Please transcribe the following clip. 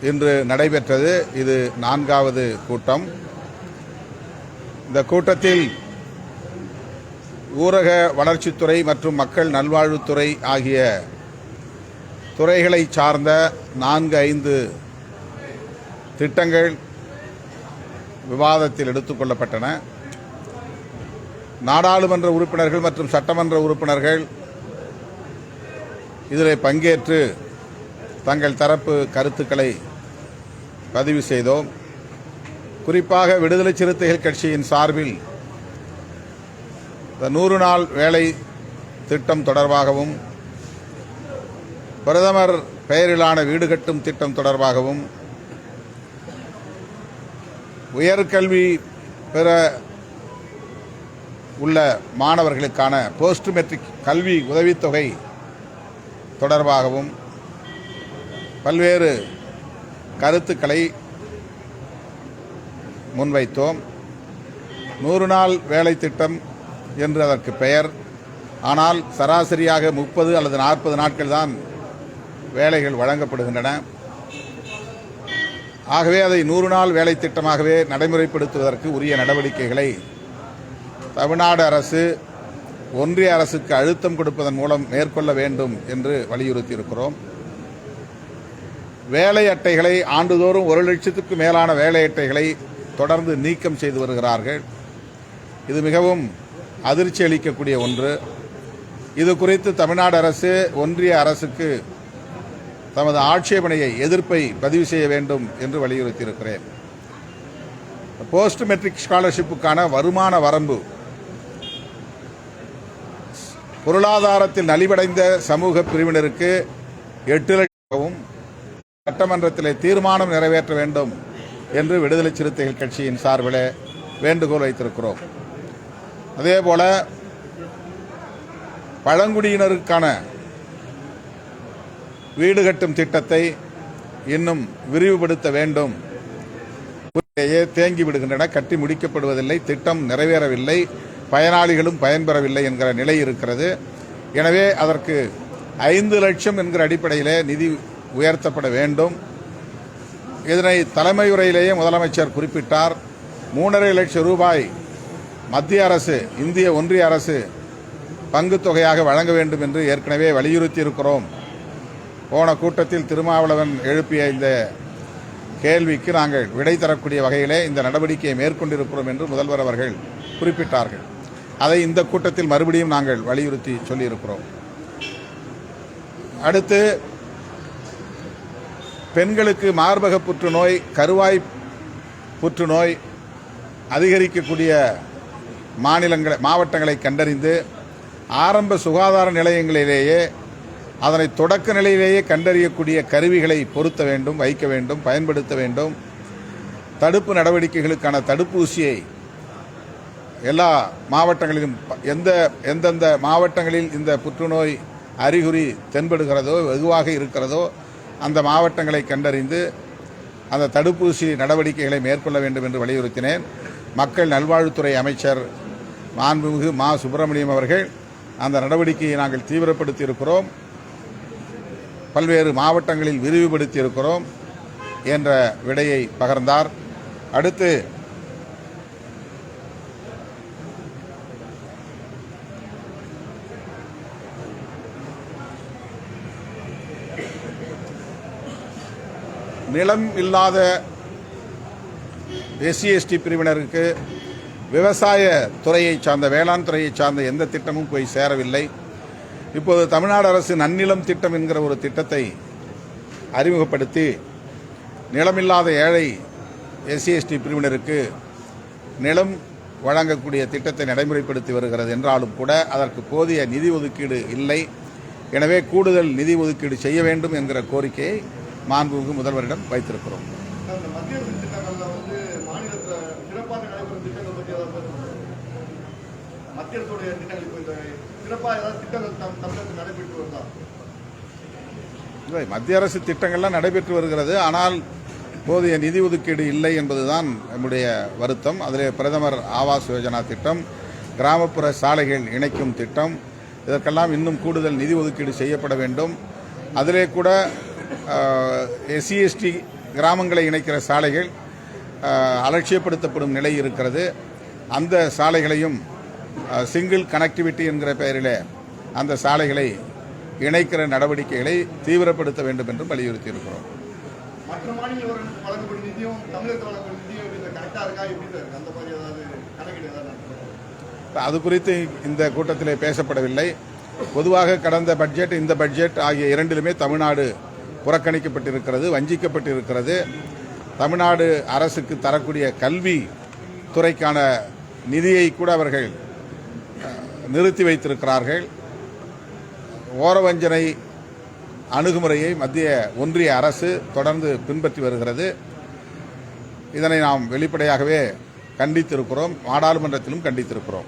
இன்று நடைபெற்றது. இது 4வது கூட்டம். இந்த கூட்டத்தில் ஊரக வளர்ச்சித்துறை மற்றும் மக்கள் நல்வாழ்வுத்துறை ஆகிய துறைகளை சார்ந்த 4-5 திட்டங்கள் விவாதத்தில் எடுத்துக்கொள்ளப்பட்டன. நாடாளுமன்ற உறுப்பினர்கள் மற்றும் சட்டமன்ற உறுப்பினர்கள் இதில் பங்கேற்று தங்கள் தரப்பு கருத்துக்களை பதிவு செய்தோம். குறிப்பாக விடுதலை சிறுத்தைகள் கட்சியின் சார்பில் 100 நாள் வேலை திட்டம் தொடர்பாகவும் பிரதமர் பெயரிலான வீடு கட்டும் திட்டம் தொடர்பாகவும் உயர்கல்வி பெற உள்ள மாணவர்களுக்கான போஸ்ட் மெட்ரிக் கல்வி உதவித்தொகை தொடர்பாகவும் பல்வேறு கருத்துக்களை முன்வைத்தோம். 100 நாள் வேலை திட்டம் என்று அதற்கு பெயர். ஆனால் சராசரியாக 30 அல்லது 40 நாட்கள் தான் வேலைகள் வழங்கப்படுகின்றன. ஆகவே அதை 100 நாள் வேலை திட்டமாகவே நடைமுறைப்படுத்துவதற்கு உரிய நடவடிக்கைகளை தமிழ்நாடு அரசு ஒன்றிய அரசுக்கு அழுத்தம் கொடுப்பதன் மூலம் மேற்கொள்ள வேண்டும் என்று வலியுறுத்தியிருக்கிறோம். வேலை அட்டைகளை ஆண்டுதோறும் 1 லட்சத்துக்கு மேலான வேலை அட்டைகளை தொடர்ந்து நீக்கம் செய்து வருகிறார்கள். இது மிகவும் அதிர்ச்சி அளிக்கக்கூடிய ஒன்று. இது குறித்து தமிழ்நாடு அரசு ஒன்றிய அரசுக்கு தமது ஆட்சேபனையை எதிர்ப்பை பதிவு செய்ய வேண்டும் என்று வலியுறுத்தியிருக்கிறேன். போஸ்ட் மெட்ரிக் ஸ்காலர்ஷிப்புக்கான வருமான வரம்பு பொருளாதாரத்தில் நலிவடைந்த சமூக பிரிவினருக்கு 8 லட்சமாகவும் சட்டமன்றத்தில் தீர்மானம் நிறைவேற்ற வேண்டும் என்று விடுதலை சிறுத்தைகள் கட்சியின் சார்பில் வேண்டுகோள் வைத்திருக்கிறோம். அதேபோல பழங்குடியினருக்கான வீடு கட்டும் திட்டத்தை இன்னும் விரிவுபடுத்த வேண்டும். தேங்கி விடுகின்றன, கட்டி முடிக்கப்படுவதில்லை, திட்டம் நிறைவேறவில்லை, பயனாளிகளும் பயன்பெறவில்லை என்கிற நிலை இருக்கிறது. எனவே அதற்கு 5 லட்சம் என்கிற அடிப்படையிலே நிதி உயர்த்தப்பட வேண்டும். இதனை தலைமை உரையிலேயே முதலமைச்சர் குறிப்பிட்டார். 3.5 லட்சம் ரூபாய் மத்திய அரசு, இந்திய ஒன்றிய அரசு பங்கு தொகையாக வழங்க வேண்டும் என்று ஏற்கனவே வலியுறுத்தி இருக்கிறோம். போன கூட்டத்தில் திருமாவளவன் எழுப்பிய இந்த கேள்விக்கு நாங்கள் விடை தரக்கூடிய வகையிலே இந்த நடவடிக்கையை மேற்கொண்டிருக்கிறோம் என்று முதல்வர் அவர்கள் குறிப்பிட்டார்கள். அதை இந்த கூட்டத்தில் மறுபடியும் நாங்கள் வலியுறுத்தி சொல்லியிருக்கிறோம். அடுத்து, பெண்களுக்கு மார்பக புற்றுநோய், கருவாய் புற்றுநோய் அதிகரிக்கக்கூடிய மாவட்டங்களை கண்டறிந்து ஆரம்ப சுகாதார நிலையங்களிலேயே அதனை தொடக்க நிலையிலேயே கண்டறியக்கூடிய கருவிகளை பொருத்த வேண்டும், வைக்க வேண்டும், பயன்படுத்த வேண்டும். தடுப்பு நடவடிக்கைகளுக்கான தடுப்பூசியை எல்லா மாவட்டங்களிலும் எந்தெந்த மாவட்டங்களில் இந்த புற்றுநோய் அறிகுறி தென்படுகிறதோ, வெகுவாக இருக்கிறதோ அந்த மாவட்டங்களை கண்டறிந்து அந்த தடுப்பூசி நடவடிக்கைகளை மேற்கொள்ள வேண்டும் என்று வலியுறுத்தினேன். மக்கள் நல்வாழ்வுத்துறை அமைச்சர் மாண்புமிகு மா சுப்பிரமணியம் அவர்கள் அந்த நடவடிக்கையை நாங்கள் தீவிரப்படுத்தி இருக்கிறோம், பல்வேறு மாவட்டங்களில் விரிவுபடுத்தி இருக்கிறோம் என்ற விடையை பகர்ந்தார். அடுத்து, நிலம் இல்லாத SC/ST பிரிவினருக்கு விவசாய துறையை சார்ந்த, வேளாண் துறையை சார்ந்த எந்த திட்டமும் போய் சேரவில்லை. இப்போது தமிழ்நாடு அரசு நன்னிலம் திட்டம் என்கிற ஒரு திட்டத்தை அறிமுகப்படுத்தி நிலமில்லாத ஏழை SC/ST பிரிவினருக்கு நிலம் வழங்கக்கூடிய திட்டத்தை நடைமுறைப்படுத்தி வருகிறது. என்றாலும் கூட அதற்கு போதிய நிதி ஒதுக்கீடு இல்லை. எனவே கூடுதல் நிதி ஒதுக்கீடு செய்ய வேண்டும் என்கிற கோரிக்கையை மாண்புமிகு முதல்வரிடம் வைத்திருக்கிறோம். மத்திய அரசு திட்டங்கள்லாம் நடைபெற்று வருகிறது. ஆனால் போதிய நிதி ஒதுக்கீடு இல்லை என்பதுதான் நம்முடைய வருத்தம். அதிலே பிரதமர் ஆவாஸ் யோஜனா திட்டம், கிராமப்புற சாலைகள் இணைக்கும் திட்டம், இதற்கெல்லாம் இன்னும் கூடுதல் நிதி ஒதுக்கீடு செய்யப்பட வேண்டும். அதிலே கூட SC/ST கிராமங்களை இணைக்கிற சாலைகள் அலட்சியப்படுத்தப்படும் நிலை இருக்கிறது. அந்த சாலைகளையும் சிங்கிள் கனெக்டிவிட்டி என்கிற பெயரில் அந்த சாலைகளை இணைக்கிற நடவடிக்கைகளை தீவிரப்படுத்த வேண்டும் என்றும் வலியுறுத்தி இருக்கிறோம். மற்ற மாநிலங்களுக்கு வழங்கப்படும் நிதியும் தமிழகத்தில் வழங்கப்படும் நிதியும் கரெக்டாக இருக்கா, எப்படி இருக்கு? அந்த மாதிரி ஏதாவது கணக்கீடு ஏதாவது? அது குறித்து இந்த கூட்டத்தில் பேசப்படவில்லை. பொதுவாக கடந்த பட்ஜெட், இந்த பட்ஜெட் ஆகிய இரண்டிலுமே தமிழ்நாடு புறக்கணிக்கப்பட்டிருக்கிறது, வஞ்சிக்கப்பட்டிருக்கிறது. தமிழ்நாடு அரசுக்கு தரக்கூடிய கல்வி துறைக்கான நிதியை கூட அவர்கள் நிறுத்தி வைத்திருக்கிறார்கள். ஓரவஞ்சனை அணுகுமுறையை மத்திய ஒன்றிய அரசு தொடர்ந்து பின்பற்றி வருகிறது. இதனை நாம் வெளிப்படையாகவே கண்டித்திருக்கிறோம், நாடாளுமன்றத்திலும் கண்டித்திருக்கிறோம்.